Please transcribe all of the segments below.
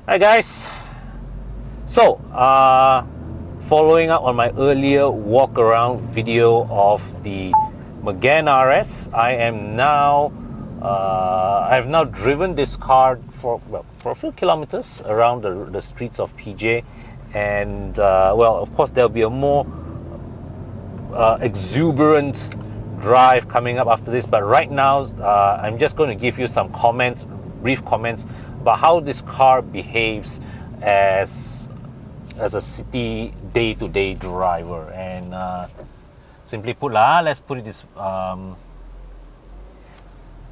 Hi guys. So, following up on my earlier walk around video of the Megane RS, I've now driven this car for a few kilometers around the streets of PJ, and of course there'll be a more exuberant drive coming up after this, but right now I'm just going to give you some comments, brief comments about how this car behaves as a city day-to-day driver. And simply put, let's put it this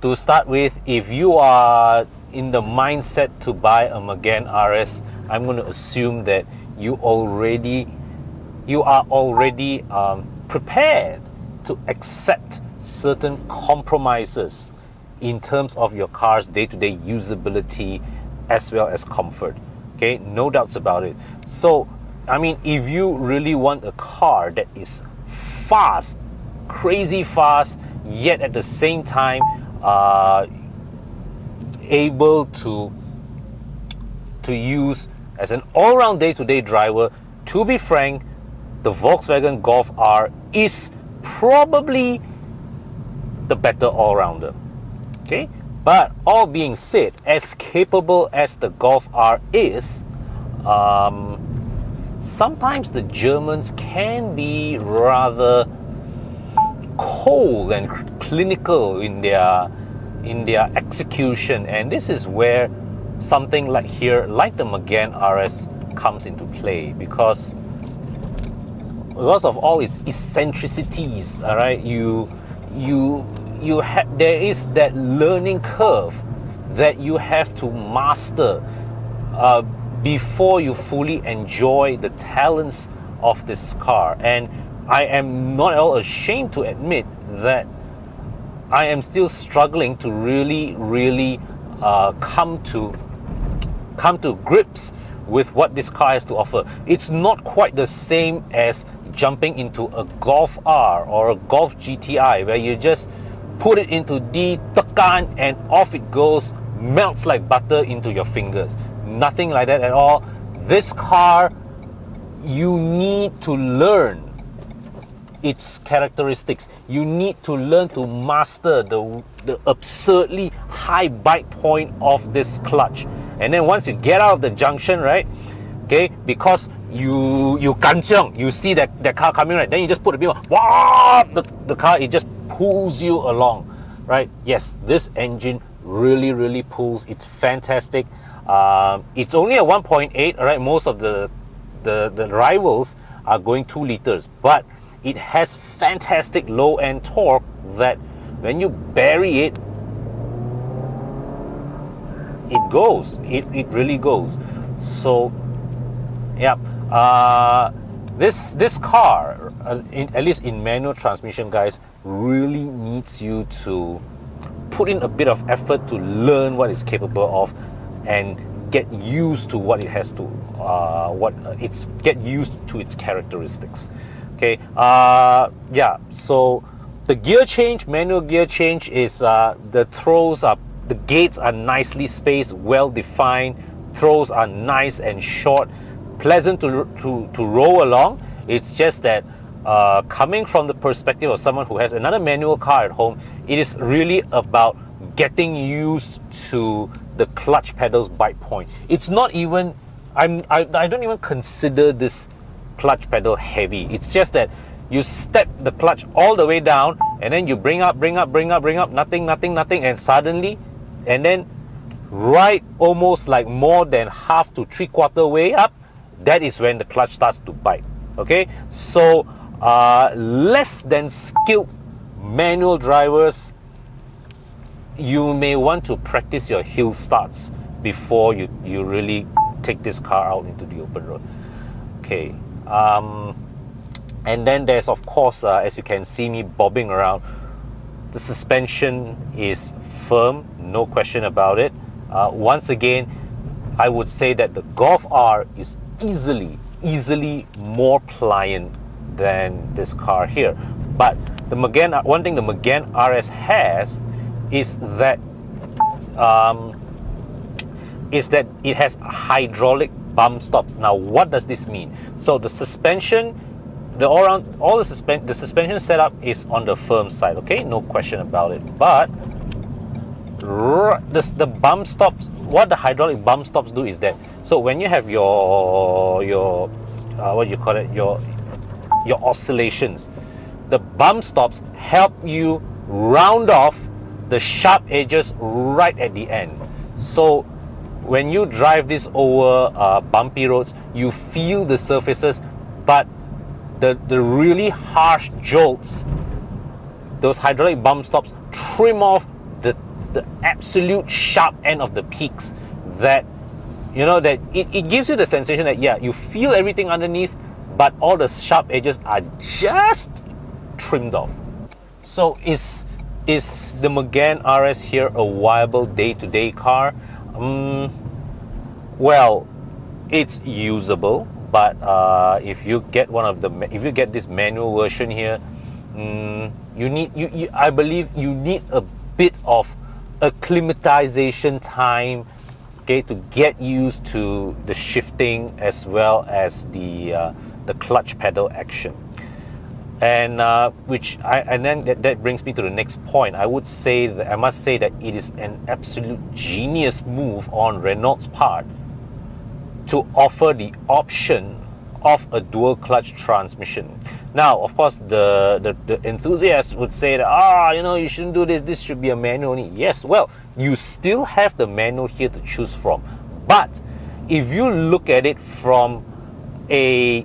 to start with, if you are in the mindset to buy a Megane RS, I'm going to assume that you are already prepared to accept certain compromises in terms of your car's day-to-day usability as well as comfort. Okay, no doubts about it. So, I mean, if you really want a car that is fast, crazy fast, yet at the same time able to use as an all-round day-to-day driver, to be frank, the Volkswagen Golf R is probably the better all-rounder. Okay, but all being said, as capable as the Golf R is, sometimes the Germans can be rather cold and clinical in their execution, and this is where something like the Megane RS comes into play, because of all its eccentricities. All right, there is that learning curve that you have to master before you fully enjoy the talents of this car. And I am not at all ashamed to admit that I am still struggling to really come to grips with what this car has to offer. It's not quite the same as jumping into a Golf R or a Golf GTI, where you just put it into D, tekan, and off it goes, melts like butter into your fingers. Nothing like that at all. This car, you need to learn its characteristics. You need to learn to master the absurdly high bite point of this clutch. And then once you get out of the junction, right, okay, because you kanchiong, you see that car coming, right, then you just put the beam, wow, the car, it just pulls you along, right? Yes, this engine really pulls. It's fantastic. It's only a 1.8, all right. Most of the rivals are going 2 liters, but it has fantastic low-end torque that when you bury it, it goes. It really goes. So, yeah. This car, at least in manual transmission, guys, really needs you to put in a bit of effort to learn what it's capable of and get used to what it has to, get used to its characteristics. Okay. Yeah. So the gear change, manual gear change, is the gates are nicely spaced, well defined. Throws are nice and short, pleasant to roll along. It's just that coming from the perspective of someone who has another manual car at home, it is really about getting used to the clutch pedal's bite point. It's not even, I don't even consider this clutch pedal heavy. It's just that you step the clutch all the way down, and then you bring up, nothing, and suddenly, and then right almost like more than half to 3/4 way up, that is when the clutch starts to bite. Okay, so less than skilled manual drivers, you may want to practice your hill starts before you really take this car out into the open road. Okay, and then there's, of course, as you can see me bobbing around, the suspension is firm, no question about it. Once again, I would say that the Golf R is easily more pliant than this car here. But one thing the Megane RS has is that is that it has hydraulic bump stops. Now, what does this mean? So the suspension, the suspension setup is on the firm side, okay, no question about it. But the bump stops, what the hydraulic bump stops do is that, so when you have your what you call it, your oscillations, the bump stops help you round off the sharp edges right at the end. So when you drive this over bumpy roads, you feel the surfaces, but the really harsh jolts, those hydraulic bump stops trim off the absolute sharp end of the peaks, that you know, that it gives you the sensation that, yeah, you feel everything underneath, but all the sharp edges are just trimmed off. So is the Megane RS here a viable day-to-day car? Well, it's usable, but if you get this manual version here, I believe you need a bit of acclimatization time, okay, to get used to the shifting as well as the clutch pedal action. And then that brings me to the next point. I must say that it is an absolute genius move on Renault's part to offer the option of a dual clutch transmission. Now, of course, the enthusiasts would say that, you know, you shouldn't do this, this should be a manual only. Yes, well, you still have the manual here to choose from. But if you look at it from a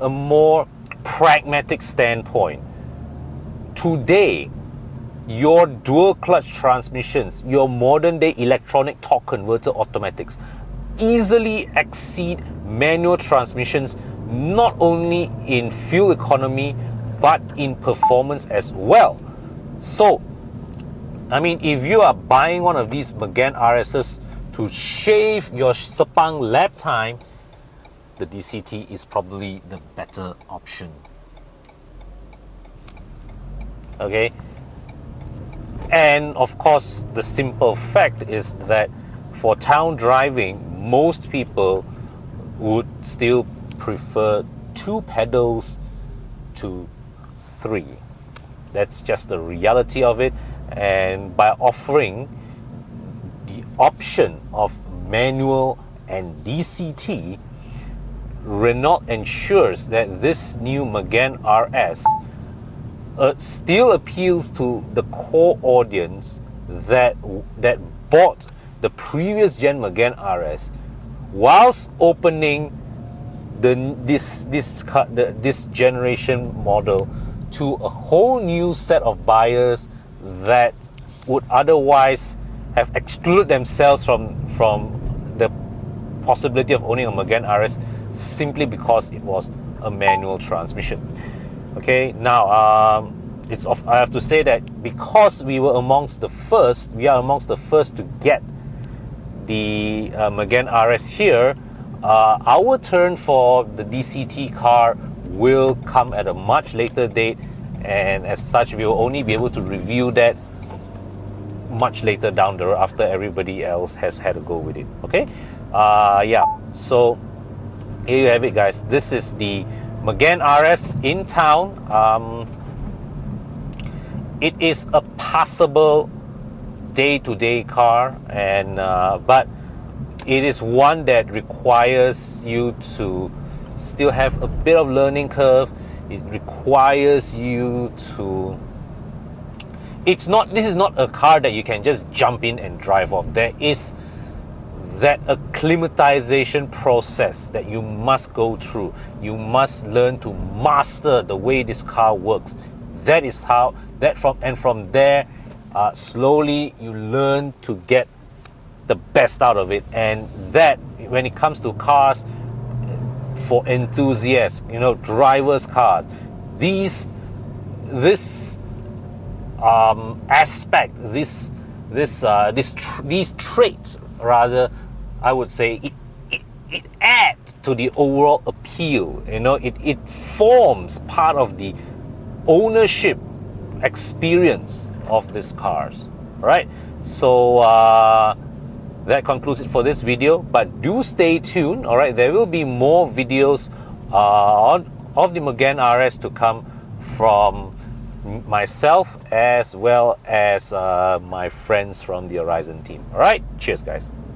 more pragmatic standpoint, today, your dual clutch transmissions, your modern day electronic torque converter automatics, easily exceed manual transmissions, not only in fuel economy but in performance as well. So, I mean, if you are buying one of these Megane RSs to shave your Sepang lap time, the DCT is probably the better option. Okay, and of course, the simple fact is that for town driving, most people would still prefer 2 pedals to 3. That's just the reality of it. And by offering the option of manual and DCT, Renault ensures that this new Megane RS still appeals to the core audience that bought the previous gen Megane RS, whilst opening this generation model to a whole new set of buyers that would otherwise have excluded themselves from the possibility of owning a Megane RS simply because it was a manual transmission. Okay, now I have to say that because we are amongst the first to get the Megane RS here, our turn for the DCT car will come at a much later date, and as such we will only be able to review that much later down the road after everybody else has had a go with it. Okay, yeah, so here you have it, guys. This is the Megane RS in town. It is a passable day-to-day car, and but it is one that requires you to still have a bit of learning curve. It requires you to, this is not a car that you can just jump in and drive off. There is that acclimatization process that you must go through. You must learn to master the way this car works. That is how from there slowly you learn to get the best out of it. And that, when it comes to cars for enthusiasts, you know, drivers' cars, this aspect, these traits, rather, I would say, it adds to the overall appeal. You know, it forms part of the ownership experience of these cars, right? So that concludes it for this video, but do stay tuned. All right, there will be more videos of the Megane RS to come from myself as well as my friends from the Horizon team. All right, cheers guys.